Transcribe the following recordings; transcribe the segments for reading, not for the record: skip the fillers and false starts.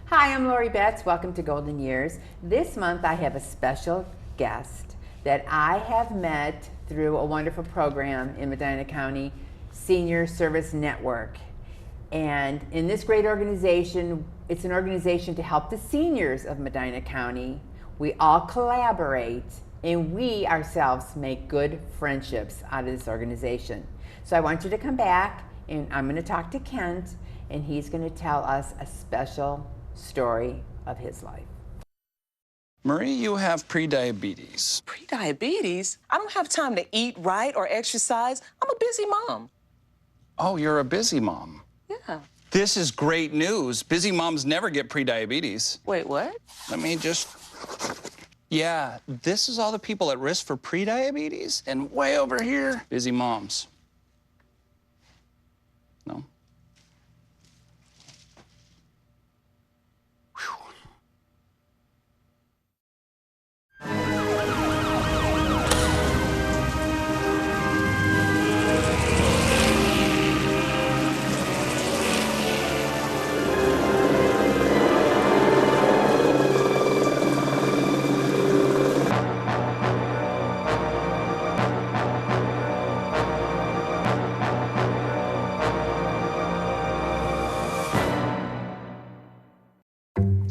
Hi, I'm Lori Betts. Welcome to Golden Years. This month I have a special guest that I have met through a wonderful program in Medina County, Senior Service Network. And in this great organization, it's an organization to help the seniors of Medina County. We all collaborate and we ourselves make good friendships out of this organization. So I want you to come back and I'm going to talk to Kent and he's going to tell us a special story of his life. Marie, you have prediabetes. Prediabetes? I don't have time to eat right or exercise. I'm a busy mom. Oh, you're a busy mom. Yeah. This is great news. Busy moms never get prediabetes. Wait, what? Let me just... Yeah, this is all the people at risk for prediabetes, and way over here, busy moms. No?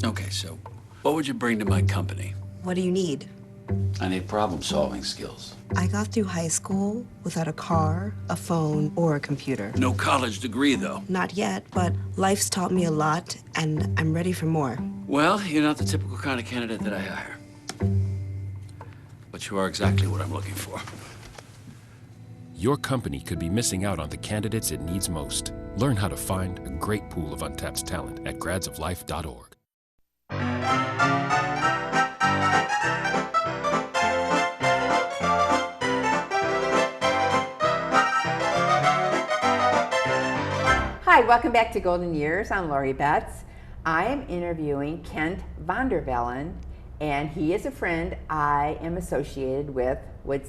Okay, so what would you bring to my company? What do you need? I need problem-solving skills. I got through high school without a car, a phone, or a computer. No college degree, though. Not yet, but life's taught me a lot, and I'm ready for more. Well, you're not the typical kind of candidate that I hire. But you are exactly what I'm looking for. Your company could be missing out on the candidates it needs most. Learn how to find a great pool of untapped talent at gradsoflife.org. Hi, welcome back to Golden Years. I'm Lori Betts. I am interviewing Kent Vellen, and he is a friend I am associated with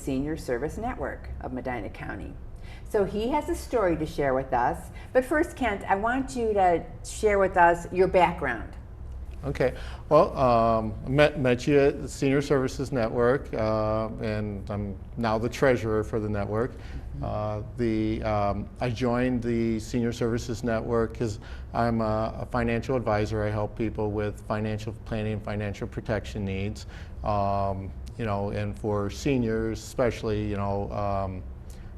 Senior Service Network of Medina County. So he has a story to share with us. But first, Kent, I want you to share with us your background. Okay, well, met you at the Senior Services Network, and I'm now the treasurer for the network. I joined the Senior Services Network because I'm a financial advisor. I help people with financial planning and financial protection needs. You know, and for seniors especially, you know,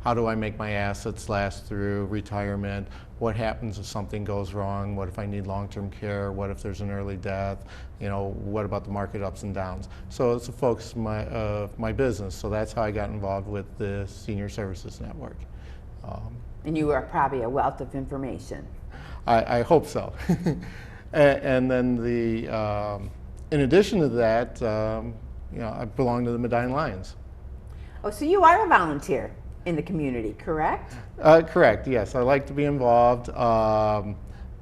how do I make my assets last through retirement? What happens if something goes wrong? What if I need long-term care? What if there's an early death? You know, what about the market ups and downs? So it's a focus of my business. So that's how I got involved with the Senior Services Network. And you are probably a wealth of information. I hope so. And then in addition to that, you know, I belong to the Medina Lions. Oh, so you are a volunteer in the community, correct? Correct, yes. I like to be involved. The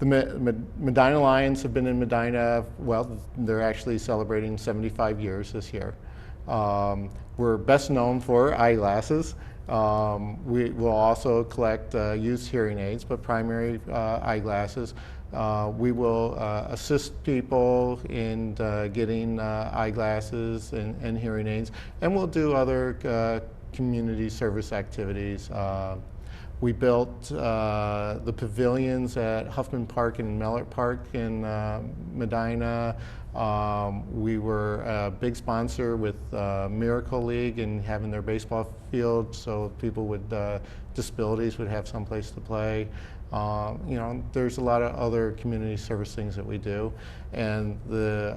Medina Lions have been in Medina, well, they're actually celebrating 75 years this year. We're best known for eyeglasses. We will also collect used hearing aids, but primary eyeglasses. We will assist people in getting eyeglasses and hearing aids, and we'll do other community service activities. We built the pavilions at Huffman Park and Mellert Park in Medina. We were a big sponsor with Miracle League and having their baseball field so people with disabilities would have some place to play. You know, there's a lot of other community service things that we do. And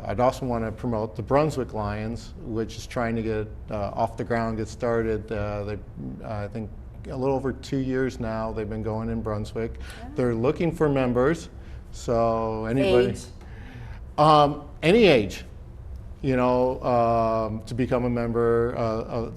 I'd also want to promote the Brunswick Lions, which is trying to get off the ground, get started. I think a little over 2 years now, they've been going in Brunswick. Yeah. They're looking for members, so anybody. Age? Any age. You know, to become a member.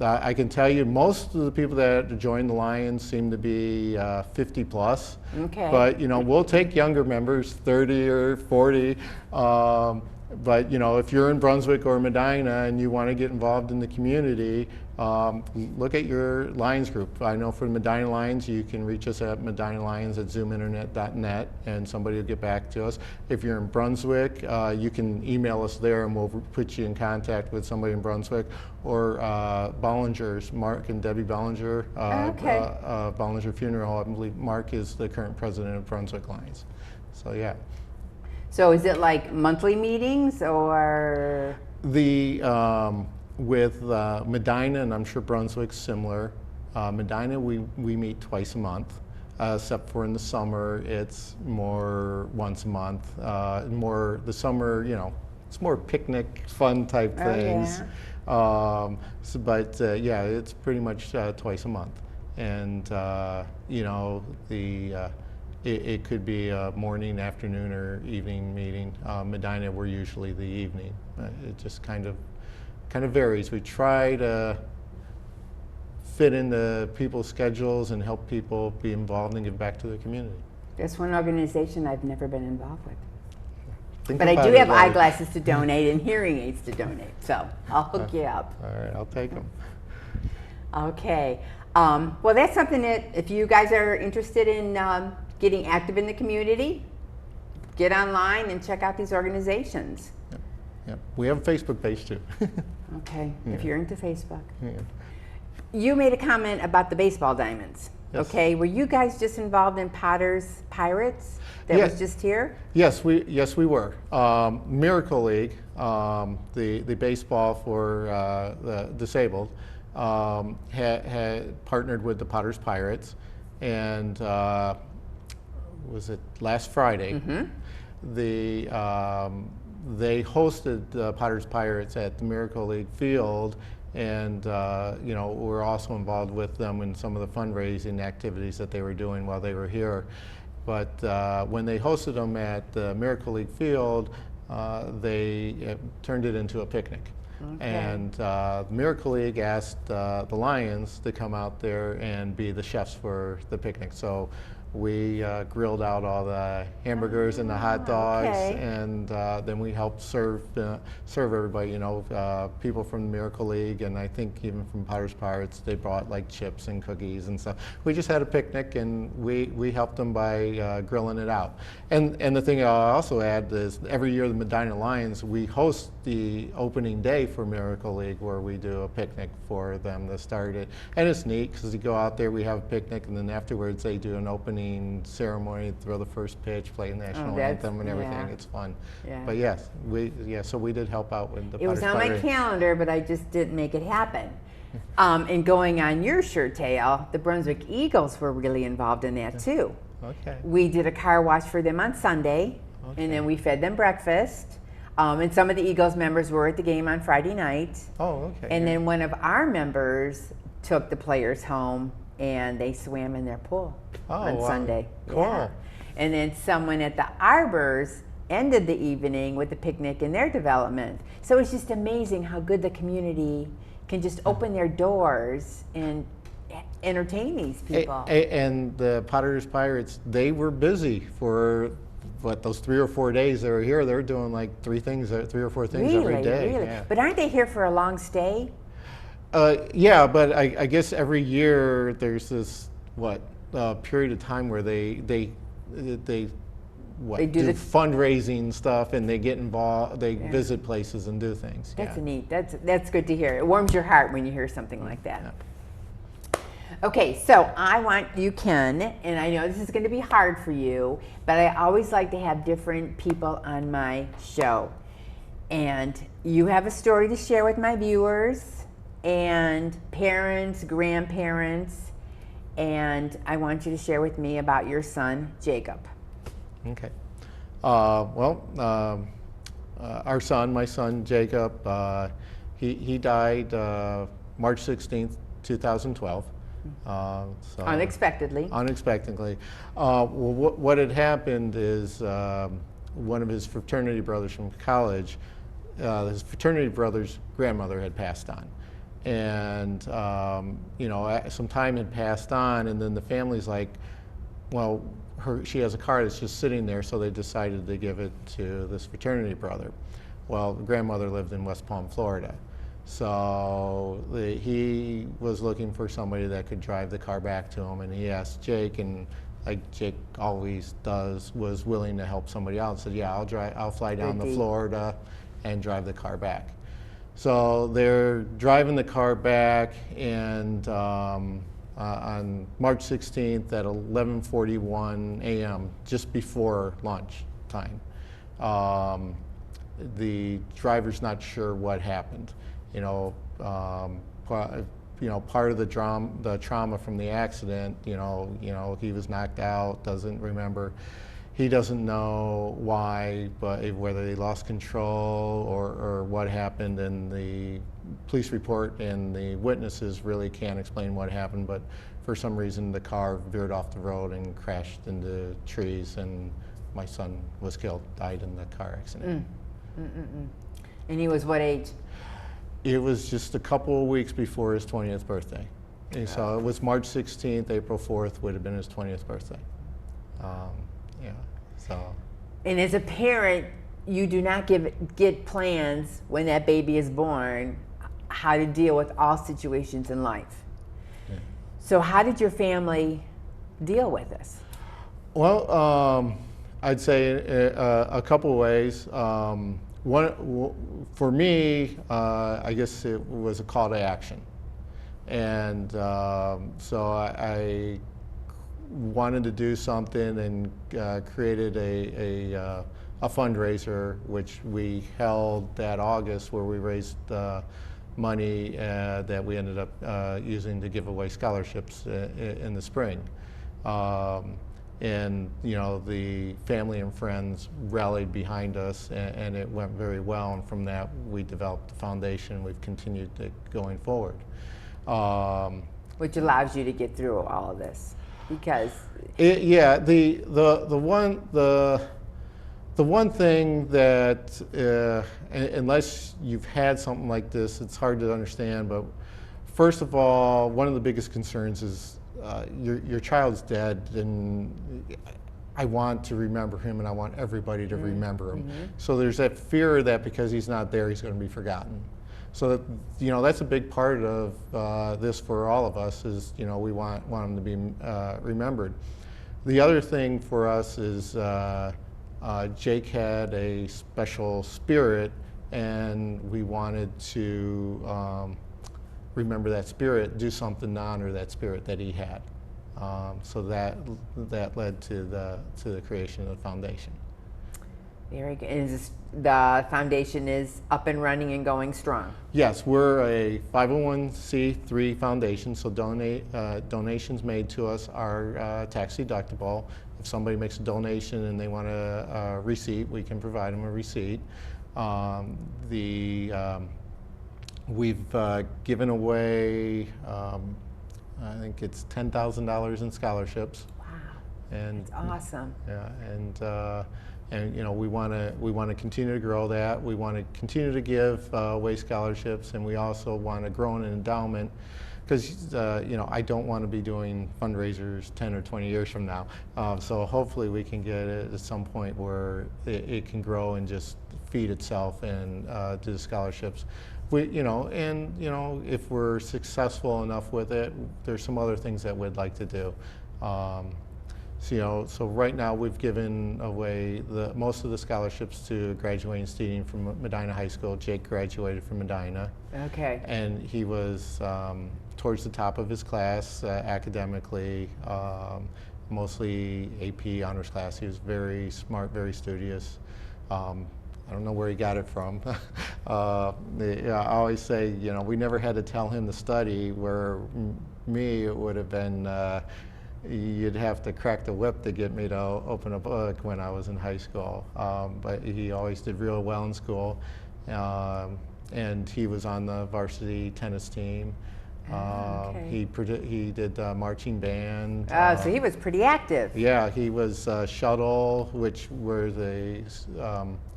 I can tell you most of the people that join the Lions seem to be 50 plus. Okay. But, you know, we'll take younger members, 30 or 40. But, you know, if you're in Brunswick or Medina and you want to get involved in the community, look at your Lions group. I know for the Medina Lions, you can reach us at medinalions@zoominternet.net, and somebody will get back to us. If you're in Brunswick, you can email us there, and we'll put you in contact with somebody in Brunswick. Or Bollinger's, Mark and Debbie Bollinger, Bollinger Funeral. I believe Mark is the current president of Brunswick Lions. So yeah. So is it like monthly meetings or? With Medina, and I'm sure Brunswick's similar, Medina we meet twice a month, except for in the summer it's more once a month. More the summer, it's more picnic, fun type things. Yeah. Yeah, it's pretty much twice a month, and it could be a morning, afternoon, or evening meeting. Medina, we're usually the evening. It just kind of varies. We try to fit into people's schedules and help people be involved and give back to their community. That's one organization I've never been involved with. Think But I about do it, have like- eyeglasses to donate and hearing aids to donate, so I'll hook you up. All right, I'll take them. Okay. Well, that's something that if you guys are interested in getting active in the community, get online and check out these organizations. Yep. We have a Facebook page too. Okay, if you're into Facebook. Yeah. You made a comment about the baseball diamonds. Yes. Okay, were you guys just involved in Potter's Pirates that Yes. was just here? Yes, we were. Miracle League, the baseball for the disabled, had partnered with the Potter's Pirates, and was it last Friday? They hosted the Potter's Pirates at the Miracle League field, and we're also involved with them in some of the fundraising activities that they were doing while they were here. But when they hosted them at the Miracle League field, they turned it into a picnic. Okay. And Miracle League asked the Lions to come out there and be the chefs for the picnic. So we grilled out all the hamburgers and the hot dogs, okay. and then we helped serve everybody. People from the Miracle League, and I think even from Potter's Pirates, they brought like chips and cookies and stuff. We just had a picnic, and we helped them by grilling it out. And the thing I'll also add is every year the Medina Lions, we host the opening day for Miracle League, where we do a picnic for them to start it. And it's neat because you go out there, we have a picnic, and then afterwards they do an opening ceremony, throw the first pitch, play the national anthem and everything. yeah. It's fun. Yeah. But yes, so we did help out with the It was Potter's on my Pirates. calendar, but I just didn't make it happen. And going on your shirt tail, the Brunswick Eagles were really involved in that too. Okay. We did a car wash for them on Sunday, and then we fed them breakfast. And some of the Eagles members were at the game on Friday night. Oh, okay. And then one of our members took the players home, and they swam in their pool on wow. Sunday. Cool. Yeah. And then someone at the Arbors ended the evening with a picnic in their development. So it's just amazing how good the community can just open their doors and entertain these people. And the Potter's Pirates, they were busy for those 3 or 4 days they were here. They were doing like 3 or 4 things every day. Really? Yeah. But aren't they here for a long stay? Yeah, but I guess every year there's this period of time where they do the- fundraising stuff, and they get involved. They visit places and do things. That's yeah. neat. That's good to hear. It warms your heart when you hear something like that. Okay, so I want you, Ken, and I know this is going to be hard for you, but I always like to have different people on my show. And you have a story to share with my viewers and parents, grandparents, and I want you to share with me about your son, Jacob. Okay. Our son, my son Jacob, he died March 16th, 2012. So Unexpectedly. Unexpectedly. What had happened is one of his fraternity brothers from college, his fraternity brother's grandmother had passed on. And, some time had passed on, and then the family's like, well, she has a car that's just sitting there, so they decided to give it to this fraternity brother. Well, the grandmother lived in West Palm, Florida. So he was looking for somebody that could drive the car back to him, and he asked Jake, and like Jake always does, was willing to help somebody out. Said, "Yeah, I'll fly down to Florida and drive the car back." So they're driving the car back, and on March 16th at 11:41 a.m., just before lunch time, the driver's not sure what happened. Part of the trauma from the accident, he was knocked out, doesn't remember. He doesn't know why, but whether he lost control or what happened, and the police report and the witnesses really can't explain what happened, but for some reason the car veered off the road and crashed into trees, and my son was killed, died in the car accident. And he was what age? It was just a couple of weeks before his 20th birthday. And so it was March 16th, April 4th would have been his 20th birthday. And as a parent, you do not get plans when that baby is born, how to deal with all situations in life. Yeah. So how did your family deal with this? Well, I'd say a couple of ways. One, for me, I guess it was a call to action. And so I wanted to do something, and created a fundraiser, which we held that August, where we raised money that we ended up using to give away scholarships in the spring. And the family and friends rallied behind us, and it went very well. And from that, we developed the foundation. We've continued it going forward. Which allows you to get through all of this, because the one thing that unless you've had something like this, it's hard to understand. But first of all, one of the biggest concerns is your child's dead, and I want to remember him, and I want everybody to remember him. So there's that fear that because he's not there, he's going to be forgotten. So that's a big part of this for all of us, is we want him to be remembered. The other thing for us is Jake had a special spirit, and we wanted to remember that spirit, do something to honor that spirit that he had. So that led to the creation of the foundation. Very good. And the foundation is up and running and going strong? Yes, we're a 501c3 foundation, so donations made to us are tax deductible. If somebody makes a donation and they want a receipt, we can provide them a receipt. We've given away, I think it's $10,000 in scholarships. Wow, and that's awesome. Yeah, and we want to continue to grow that. We want to continue to give away scholarships, and we also want to grow an endowment, because I don't want to be doing fundraisers 10 or 20 years from now. So hopefully we can get it at some point where it can grow and just feed itself and do the scholarships. If we're successful enough with it, there's some other things that we'd like to do. So right now we've given away most of the scholarships to graduating student from Medina High School. Jake graduated from Medina. Okay. And he was towards the top of his class academically, mostly AP honors class. He was very smart, very studious. I don't know where he got it from. I always say, we never had to tell him to study, where me, it would have been, you'd have to crack the whip to get me to open a book when I was in high school. But he always did real well in school. And he was on the varsity tennis team. Okay. He did marching band. So he was pretty active. Yeah, he was shuttle, which where the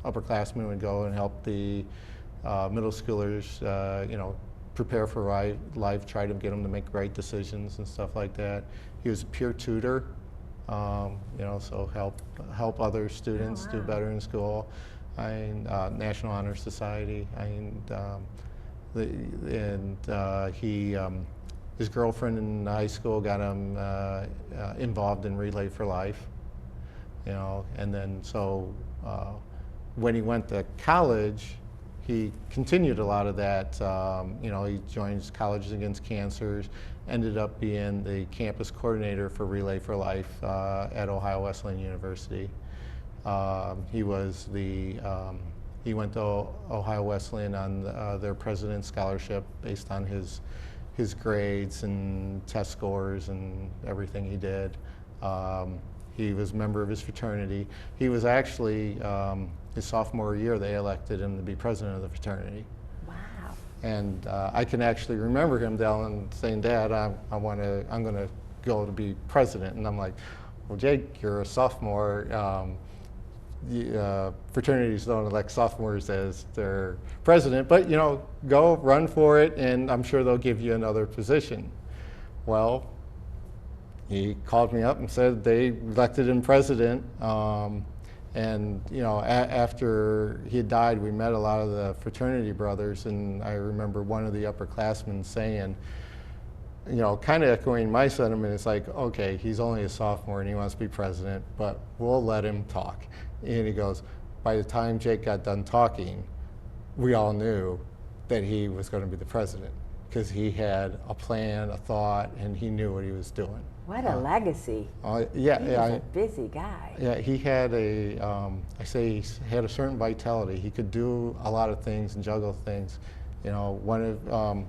upperclassmen would go and help the middle schoolers, prepare for life, try to get them to make right decisions and stuff like that. He was a peer tutor, so help other students do better in school. National Honor Society. His girlfriend in high school got him involved in Relay for Life, you know, and then so when he went to college, he continued a lot of that. You know, he joined Colleges Against Cancers, ended up being the campus coordinator for Relay for Life at Ohio Wesleyan University. He was the he went to Ohio Wesleyan on their President's Scholarship based on his grades and test scores and everything he did. He was a member of his fraternity. He was actually, his sophomore year, they elected him to be president of the fraternity. Wow. And I can actually remember him saying, Dad, I'm going to go to be president. And I'm like, well, Jake, you're a sophomore. Fraternities don't elect sophomores as their president, but you know, go run for it, and I'm sure they'll give you another position. Well, he called me up and said they elected him president. And you know, after he had died, we met a lot of the fraternity brothers, and I remember one of the upperclassmen saying, you know, kind of echoing my sentiment, it's like, okay, he's only a sophomore and he wants to be president, but we'll let him talk. And he goes, by the time Jake got done talking, we all knew that he was going to be the president because he had a plan, a thought, and he knew what he was doing. What a legacy. Yeah, He was a busy guy. Yeah, he had I say he had a certain vitality. He could do a lot of things and juggle things. You know,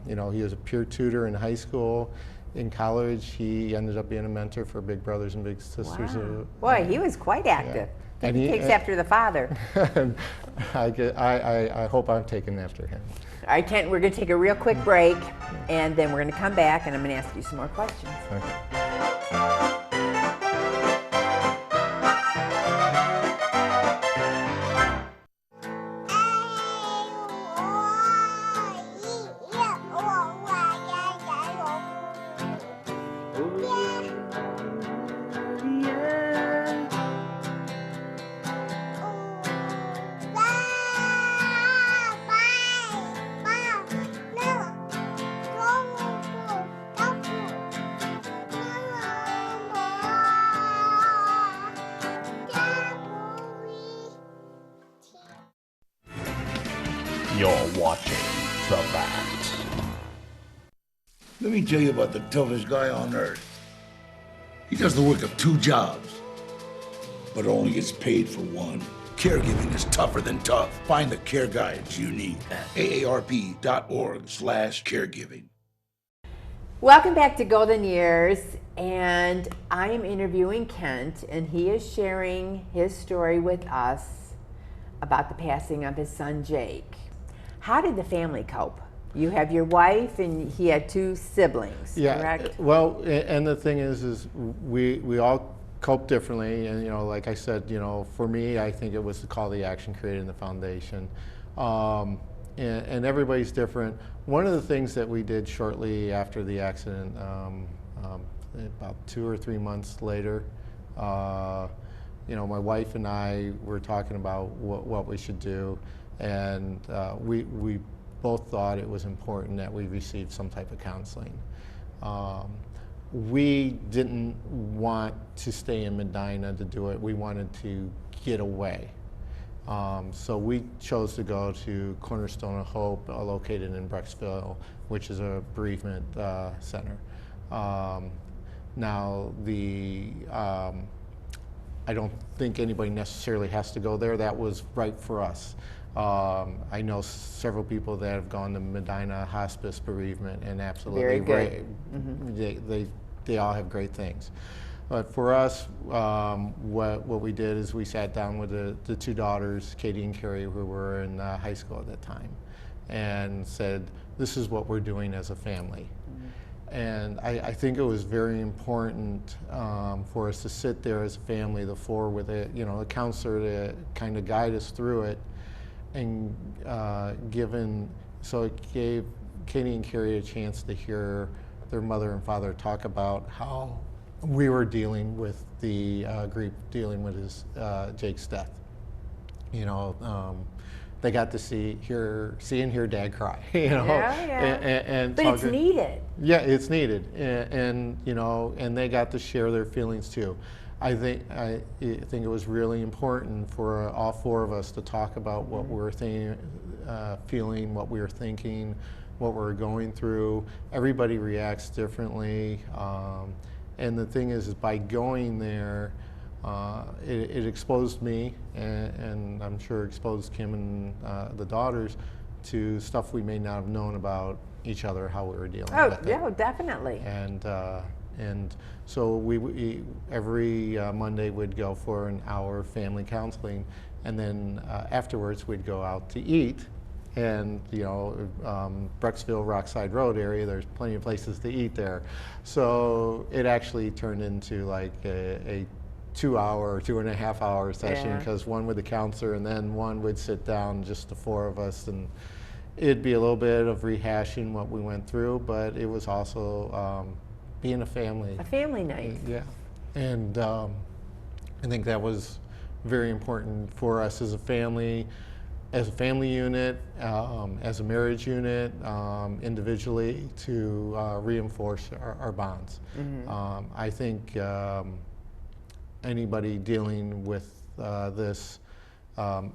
you know, he was a peer tutor in high school. In college, he ended up being a mentor for Big Brothers and Big Sisters. Wow. Boy, he was quite active. Yeah. He takes after the father. I hope I'm taking after him. All right, Kent, we're going to take a real quick break, and then we're going to come back, and I'm going to ask you some more questions. Okay. You're watching The Bat. Let me tell you about the toughest guy on earth. He does the work of 2 jobs, but only gets paid for one. Caregiving is tougher than tough. Find the care guides you need at aarp.org/caregiving. Welcome back to Golden Years, and I am interviewing Kent, and he is sharing his story with us about the passing of his son, Jake. How did the family cope? You have your wife, and he had 2 siblings, correct? Well, and the thing is we all cope differently, and you know, like I said, you know, for me, I think it was the call to action created in the foundation, and everybody's different. One of the things that we did shortly after the accident, about 2 or 3 months later, you know, my wife and I were talking about what we should do, and we both thought it was important that we receive some type of counseling. We didn't want to stay in Medina to do it. We wanted to get away. So we chose to go to Cornerstone of Hope, located in Brecksville, which is a bereavement center. Now, I don't think anybody necessarily has to go there. That was right for us. I know several people that have gone to Medina Hospice Bereavement, and absolutely Very good. They all have great things. But for us, what we did is we sat down with the 2 daughters, Katie and Carrie, who were in high school at that time, and said, this is what we're doing as a family. And I think it was very important for us to sit there as a family, the 4, with a counselor to kind of guide us through it, and so it gave Katie and Carrie a chance to hear their mother and father talk about how we were dealing with the grief, dealing with Jake's death. You know, they got to see and hear Dad cry. You know, Yeah. and But talk it's to- needed. Yeah, it's needed, and you know, and they got to share their feelings too. I think it was really important for all four of us to talk about what we were feeling, what we were thinking, what we were going through. Everybody reacts differently, and the thing is by going there, it exposed me, and I'm sure exposed Kim and the daughters to stuff we may not have known about each other, how we were dealing with it. Yeah, definitely. And so we every Monday we'd go for an hour of family counseling, and then afterwards we'd go out to eat. And you know, Brecksville, Rockside Road area, there's plenty of places to eat there. So it actually turned into like a 2-hour, 2.5-hour session, because one with the counselor and then one would sit down, just the four of us, and it'd be a little bit of rehashing what we went through, but it was also being a family. A family night. Yeah, and I think that was very important for us as a family unit, as a marriage unit, individually, to reinforce our bonds. I think anybody dealing with this,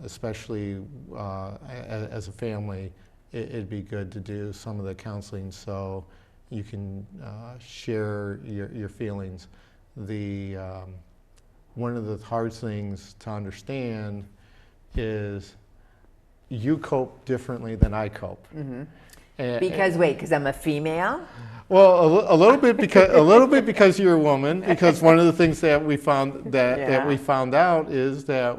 especially as a family, it'd be good to do some of the counseling so you can share your feelings. One of the hard things to understand is you cope differently than I cope. Because I'm a female? Well, a little bit because you're a woman. Because one of the things that we found out is that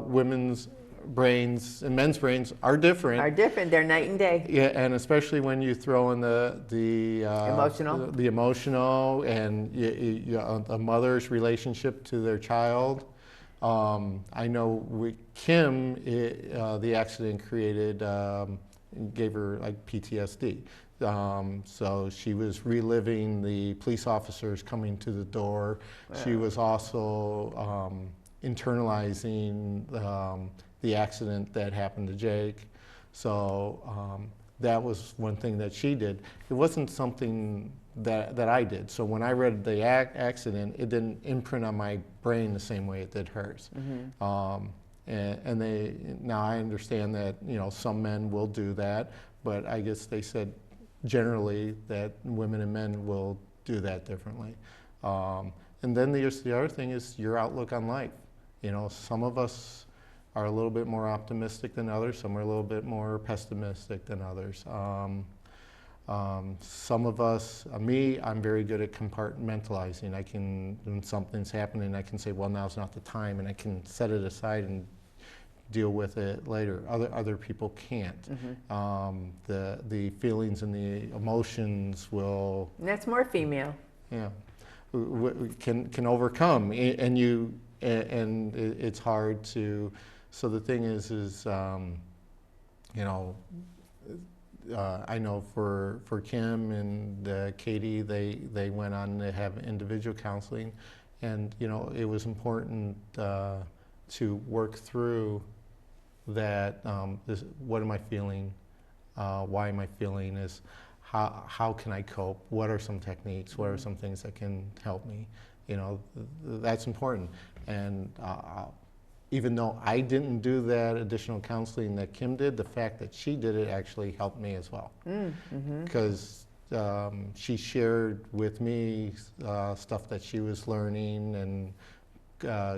women's brains and men's brains are different. They're night and day. Yeah, and especially when you throw in the emotional and a mother's relationship to their child. I know Kim, the accident gave her like PTSD. So she was reliving the police officers coming to the door. Wow. She was also internalizing the accident that happened to Jake. So that was one thing that she did. It wasn't something that I did. So when I read the accident, it didn't imprint on my brain the same way it did hers. And now I understand that, you know, some men will do that, but I guess they said generally that women and men will do that differently. And then the other thing is your outlook on life. You know, some of us are a little bit more optimistic than others, some are a little bit more pessimistic than others. Some of us, me, I'm very good at compartmentalizing. When something's happening, I can say, well, now's not the time, and I can set it aside and deal with it later. Other people can't. The feelings and the emotions will. And that's more female. Yeah, can overcome, and it's hard to. So the thing is you know. I know for Kim and Katie, they went on to have individual counseling, and you know it was important to work through that. What am I feeling? Why am I feeling this? How can I cope? What are some techniques? What are some things that can help me? You know, that's important. And even though I didn't do that additional counseling that Kim did, the fact that she did it actually helped me as well. Because she shared with me stuff that she was learning and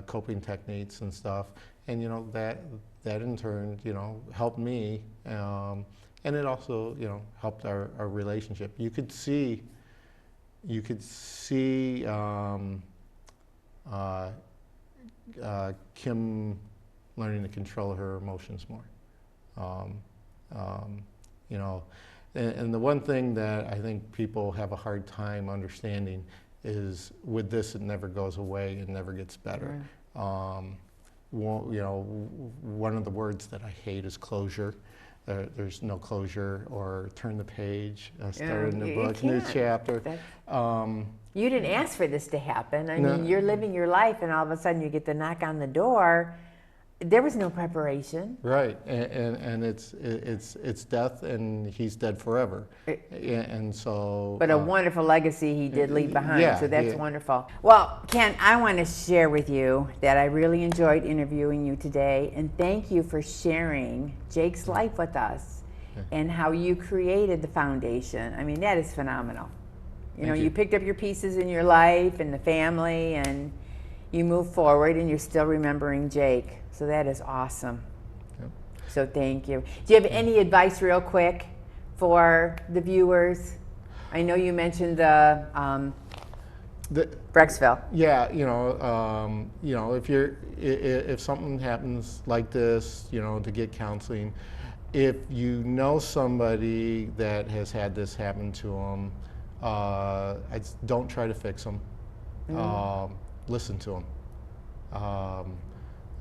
coping techniques and stuff. And you know, that in turn, you know, helped me. And it also, you know, helped our relationship. You could see Kim learning to control her emotions more. You know, and the one thing that I think people have a hard time understanding is with this, it never goes away, it never gets better. You know, one of the words that I hate is closure. There's no closure, or turn the page, start a new book, new chapter. You didn't ask for this to happen. I mean, you're living your life, and all of a sudden you get the knock on the door. there was no preparation. Right, and it's death, and he's dead forever, and so. But a wonderful legacy he did leave behind, yeah, so that's yeah. wonderful. Well, Ken, I want to share with you that I really enjoyed interviewing you today, and thank you for sharing Jake's life with us and how you created the foundation. I mean, that is phenomenal. You know, you picked up your pieces in your life and the family, and you move forward, and you're still remembering Jake. So that is awesome. Yep. So thank you. Do you have any advice real quick for the viewers? I know you mentioned the Brecksville. Yeah, you know, if something happens like this, you know, to get counseling, if you know somebody that has had this happen to them, don't try to fix them. Listen to them.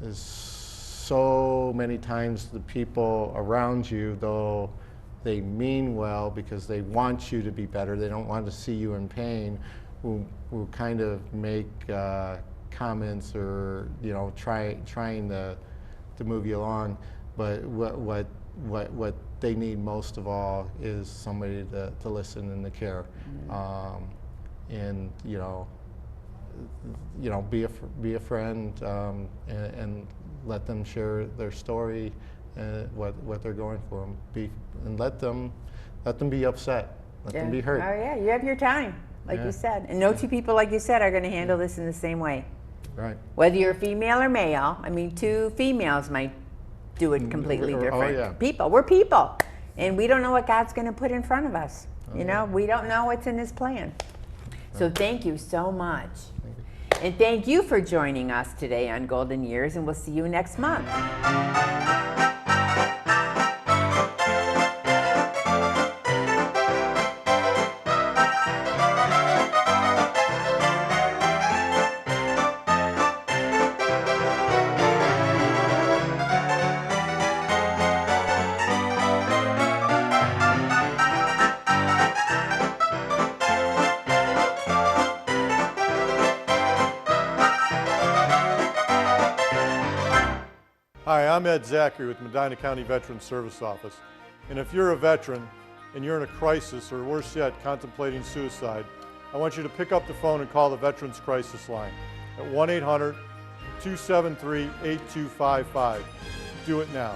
There's so many times the people around you, though they mean well because they want you to be better, they don't want to see you in pain, who kind of make comments or, you know, trying to move you along. But what they need most of all is somebody to listen and to care, and you know, be a friend, and let them share their story and what they're going for, and let them be upset, let them be hurt. Oh yeah, you have your time, like you said, and no two people, like you said, are going to handle this in the same way. Right. Whether you're female or male, I mean, two females might do it completely different. yeah. People, we're people, and we don't know what God's going to put in front of us. You know, we don't know what's in His plan. So thank you so much. And thank you for joining us today on Golden Years, and we'll see you next month. Hi, I'm Ed Zachary with Medina County Veterans Service Office. And if you're a veteran and you're in a crisis, or worse yet, contemplating suicide, I want you to pick up the phone and call the Veterans Crisis Line at 1-800-273-8255. Do it now.